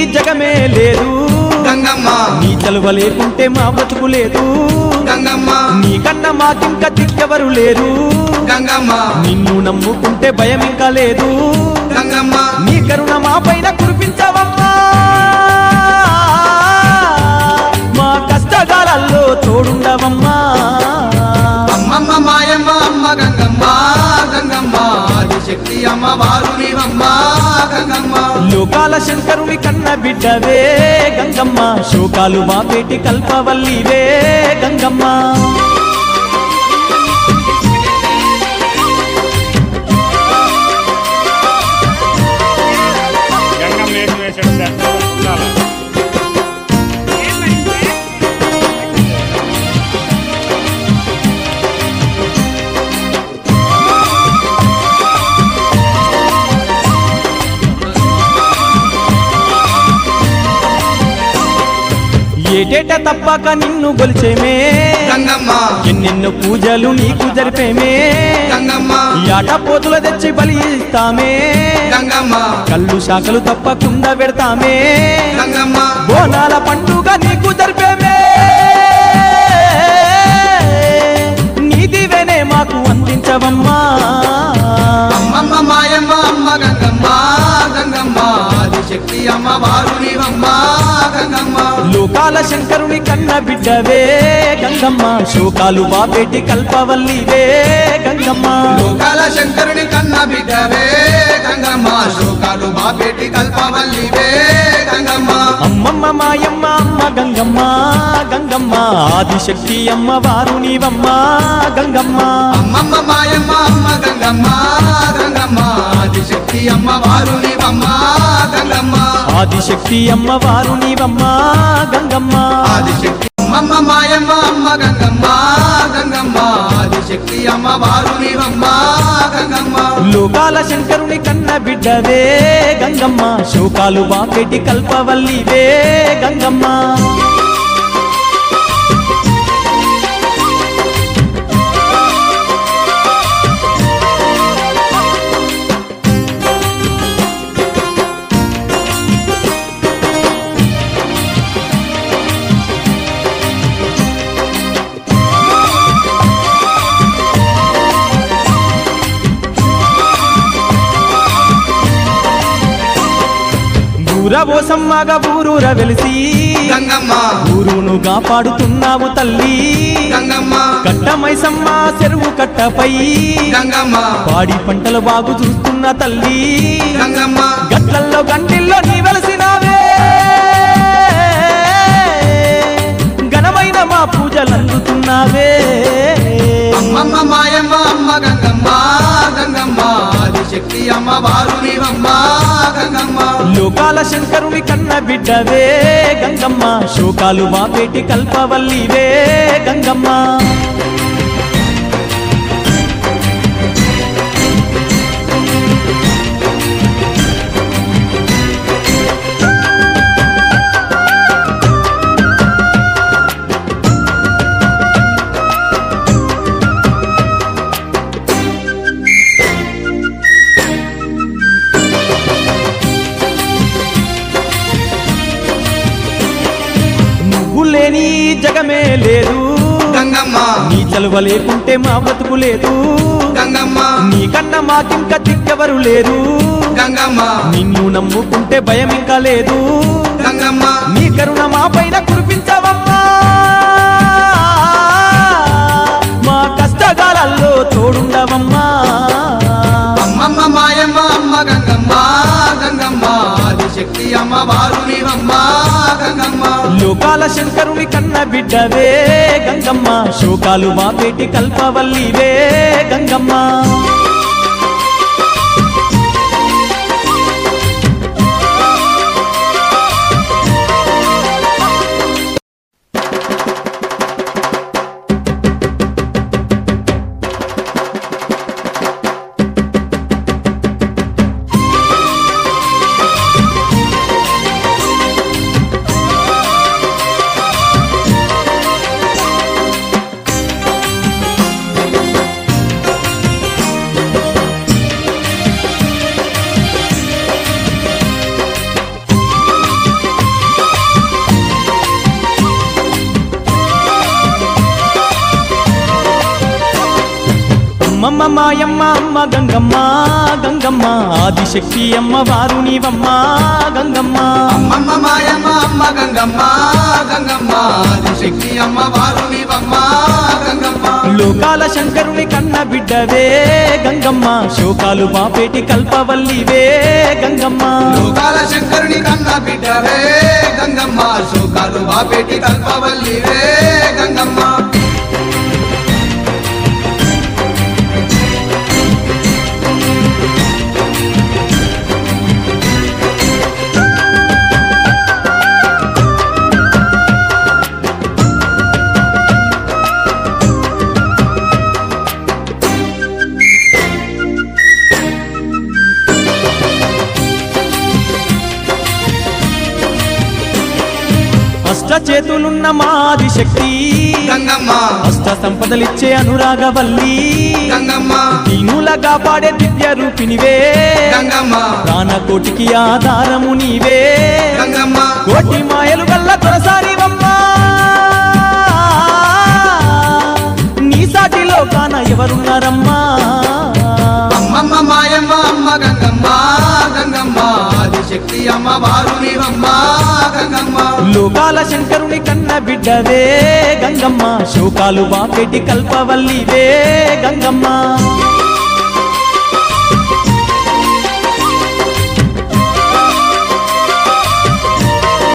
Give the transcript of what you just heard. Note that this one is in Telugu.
జగమే లేదు గంగమ్మ నీ చలువ లేకుంటే మా బతుకు లేదు గంగమ్మ నీ కన్నా మాకింక దిక్కెవరు లేరు గంగమ్మ నిన్ను నమ్ముకుంటే భయం ఇంకా లేదు గంగమ్మ నీ కరుణ మా పైన కురిపించవమ్మా మా కష్టకాలలో తోడుండవమ్మా అమ్మమ్మ మాయమ్మ అమ్మ గంగమ్మ గంగమ్మ ఆదిశక్తి అమ్మ వారు నీవమ్మ గంగమ్మ లోకాల శంకరుని కన్న బిడ్డవే గంగమ్మ శోకాలు మాపేటి కల్పవల్లివే గంగమ్మ ఏటేట తప్పక నిన్ను గొలిచేమే గంగమ్మ ఎన్నెన్నో పూజలు నీకు జరిపేమే గంగమ్మ యాట పోతుల తెచ్చి బలి ఇస్తామే గంగమ్మ కళ్ళు శాఖలు తప్పకుండా పెడతామే గంగమ్మ బోనాల పండుగ నీకు జరిపేమే నీ దివేనే మాకు అందించవమ్మా అమ్మమ్మ మాయమ్మ అమ్మ గంగమ్మ గంగమ్మ ఆదిశక్తి అమ్మ వారు నీవమ్మ గంగమ్మ లోకాల శంకరుని కన్న బిడ్డవే గంగమ్మ శోకాలు బాపేటి కల్పవల్లివే గంగమ్మ లోకాల శంకరుని కన్న బిడ్డవే గంగమ్మ శోకాలు బాపేటి కల్పవల్లివే గంగమ్మ అమ్మమ్మ మాయమ్మ అమ్మ గంగమ్మ గంగమ్మ ఆదిశక్తి అమ్మ వారు నీవమ్మ గంగమ్మ అమ్మమ్మ మాయమ్మ అమ్మ గంగమ్మ గంగమ్మ ఆదిశక్తి అమ్మ వారు నీవమ్మ గంగమ్మ ఆదిశక్తి అమ్మ వారు నీవమ్మ గంగమ్మ ఆదిశక్తి అమ్మమ్మ మాయమ్మ అమ్మ గంగమ్మ గంగమ్మ ఆదిశక్తి అమ్మ వారు నీవమ్మ గంగమ్మ లోకాల శంకరుని కన్న బిడ్డవే గంగమ్మ శోకాలు బాపేటి కల్పవల్లివే గంగమ్మ ఊరబోసమ్మగా ఊరూర వెలిసి గంగమ్మ ఊరును కాపాడుతున్నావు తల్లి గంగమ్మ కట్టమైసమ్మ చెరువు కట్టపై గంగమ్మ పాడి పంటలు బాగు చూస్తున్న తల్లి గంగమ్మ గట్లల్లో గంటిల్లో నీ వెలసినావే ఘనమైన మా పూజలు అందుతున్నావే అమ్మమ్మ మాయమ్మ అమ్మ గంగమ్మ గంగమ్మ ఆదిశక్తి అమ్మ వారు నీవమ్మ గంగమ్మ లోకాల శంకరుని కన్న బిడ్డవే గంగమ్మ శోకాలు బాపేటి కల్పవల్లివే గంగమ్మ లేని జగమే లేదు గంగమ్మ నీ చలువ లేకుంటే మా బతుకు లేదు గంగమ్మ నీ కన్నా మాకింక దిక్కెవరు లేరు గంగమ్మ నిన్ను నమ్ముకుంటే భయం ఇంకా లేదు గంగమ్మ నీ కరుణ మా పైన కురిపించవమ్మా మా కష్టకాలలో తోడుండవమ్మా అమ్మమ్మ మాయమ్మ అమ్మ గంగమ్మ గంగమ్మ ఆదిశక్తి అమ్మ వారు నీవమ్మ గంగమ్మ లోకాల శంకరుని కన్న బిడ్డవే గంగమ్మ శోకాలు బాపేటి కల్పవల్లివే గంగమ్మ అమ్మమ్మ మాయమ్మ అమ్మ గంగమ్మ గంగమ్మ ఆదిశక్తి అమ్మవారు నీవమ్మ గంగమ్మ అమ్మమ్మ మాయమ్మ అమ్మ గంగమ్మ గంగమ్మ ఆదిశక్తి అమ్మవారు నీవమ్మ గంగమ్మ లోకాల శంకరుని కన్న బిడ్డవే గంగమ్మ శోకాలు బాపేటి కల్పవల్లివే గంగమ్మ లోకాల శంకరుని కన్న బిడ్డవే గంగమ్మ శోకాలు బాపేటి కల్పవల్లివే గంగమ్మ అష్ట చేతులున్న మాది శక్తి గంగమ్మ అష్ట సంపదలిచ్చే అనురాగవల్లి గంగమ్మ దీనులగా పాడే దివ్య రూపినివే గంగమ్మ ప్రాణకోటికి ఆధారము నీవే గంగమ్మ కోటి మాయలు గల్ల తొలసారివమ్మా నీ సాటిలో కాన ఎవరున్నారమ్మా అమ్మమ్మ మాయమ్మ అమ్మ గంగమ్మ గంగమ్మ ఆదిశక్తి అమ్మవారు నీవమ్మ గంగమ్మ లోకాల శంకరుని కన్న బిడ్డవే గంగమ్మ శోకాలు బాపెటి కల్పవల్లివే గంగమ్మ